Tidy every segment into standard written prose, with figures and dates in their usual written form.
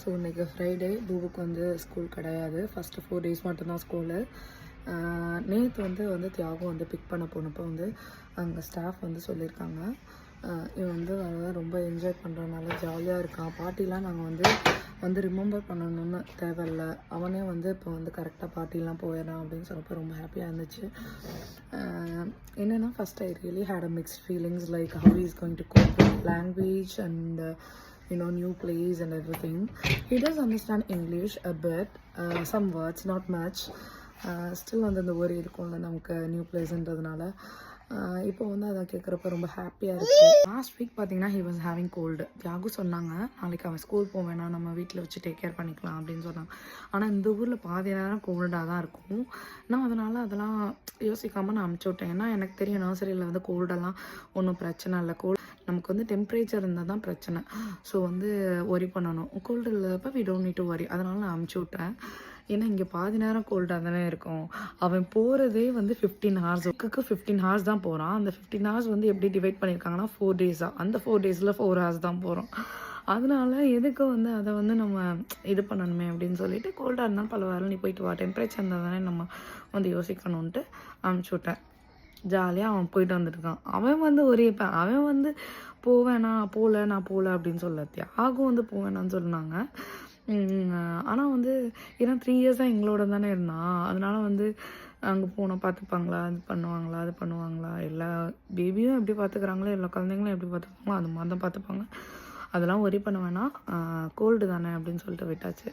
So இன்றைக்கி Friday, பூபுக்கு வந்து school கிடையாது. ஃபஸ்ட்டு 4 days மட்டும்தான் ஸ்கூலு. நேற்று வந்து தியாகம் வந்து பிக் பண்ண போனப்போ வந்து அங்கே ஸ்டாஃப் வந்து சொல்லியிருக்காங்க, இவன் வந்து ரொம்ப என்ஜாய் பண்ணுறதுனால ஜாலியாக இருக்கான். பாட்டிலாம் நாங்கள் வந்து ரிமெம்பர் பண்ணணும்னு தேவையில்ல, அவனே வந்து இப்போ வந்து கரெக்டாக பாட்டிலாம் போயிடறான் அப்படின்னு சொன்னப்போ ரொம்ப ஹாப்பியாக இருந்துச்சு. என்னென்னா first I really had a mixed feelings like how is going to cope with language and new place and everything. He does understand English a bit, some words, not much. Still வந்து அந்த worry இருக்கும்ல நமக்கு new பிளேஸ்ன்றதுனால. இப்போ வந்து அதை கேட்குறப்ப ரொம்ப ஹாப்பியாக இருக்குது. லாஸ்ட் வீக் பார்த்தீங்கன்னா he was having cold. Thiyagu சொன்னாங்க, நாளைக்கு அவன் ஸ்கூல் போக வேணாம், நம்ம வீட்டில் வச்சு டேக் கேர் பண்ணிக்கலாம் அப்படின்னு சொன்னாங்க. ஆனால் இந்த ஊரில் பாதி நேரம் கோல்டாக தான் இருக்கும். நான் அதெல்லாம் யோசிக்காமல் நான் அனுப்பிச்சி விட்டேன். ஏன்னா எனக்கு தெரியும் நர்சரியில் வந்து கோல்டெல்லாம் ஒன்றும் பிரச்சனை இல்லை. நமக்கு வந்து டெம்பரேச்சர் இருந்தால் தான் பிரச்சனை. ஸோ வந்து ஒரி பண்ணணும். கோல்டு இல்லப்போ we don't need to worry. அதனால நான் அனுப்பிச்சி விட்டேன். ஏன்னா இங்கே பாதி நேரம் கோல்டாக தானே இருக்கும். அவன் போகிறதே வந்து 15 hours. 15 hours தான் போகிறான். அந்த 15 hours வந்து எப்படி டிவைட் பண்ணியிருக்காங்கன்னா 4 days. அந்த 4 daysல 4 hours தான் போகிறோம். அதனால எதுக்கு வந்து அதை வந்து நம்ம இது பண்ணணுமே அப்படின்னு சொல்லிட்டு, கோல்டாக இருந்தாலும் பரவாயில்ல நீ போயிட்டு வா, டெம்பரேச்சர் இருந்தால் தானே நம்ம வந்து யோசிக்கணுன்ட்டு அனுப்பிச்சி விட்டேன். ஜாலியாக அவன் போயிட்டு வந்துட்டுருக்கான். அவன் வந்து அவன் வந்து நான் போகல அப்படின்னு சொல்ல. தியாகம் வந்து போவேணான்னு சொன்னாங்க. ஆனால் வந்து ஏன்னா 3 years எங்களோட தானே இருந்தான். அதனால வந்து அங்கே போனால் பார்த்துப்பாங்களா, அது பண்ணுவாங்களா, எல்லா பேபியும் எப்படி பார்த்துக்கிறாங்களோ எல்லா குழந்தைங்களும் எப்படி பார்த்துப்பாங்களோ அது மாதிரி தான் பார்த்துப்பாங்க. அதெல்லாம் ஒரி பண்ண வேணாம், கோல்டு தானே அப்படின்னு சொல்லிட்டு விட்டாச்சு.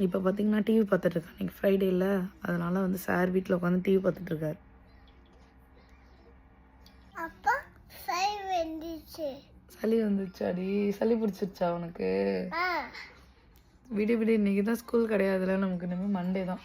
இப்போ பார்த்தீங்கன்னா டிவி பார்த்துட்ருக்கேன். இன்றைக்கி ஃப்ரைடேயில், அதனால் வந்து சார் வீட்டில் உட்காந்து டிவி பார்த்துட்ருக்காரு. சளி வந்துச்சாடி? சளி பிடிச்சிருச்சா உனக்கு? விடு இன்னைக்கு தான் ஸ்கூல் கிடையாதுல நமக்கு, இனிமேல் மண்டே தான்.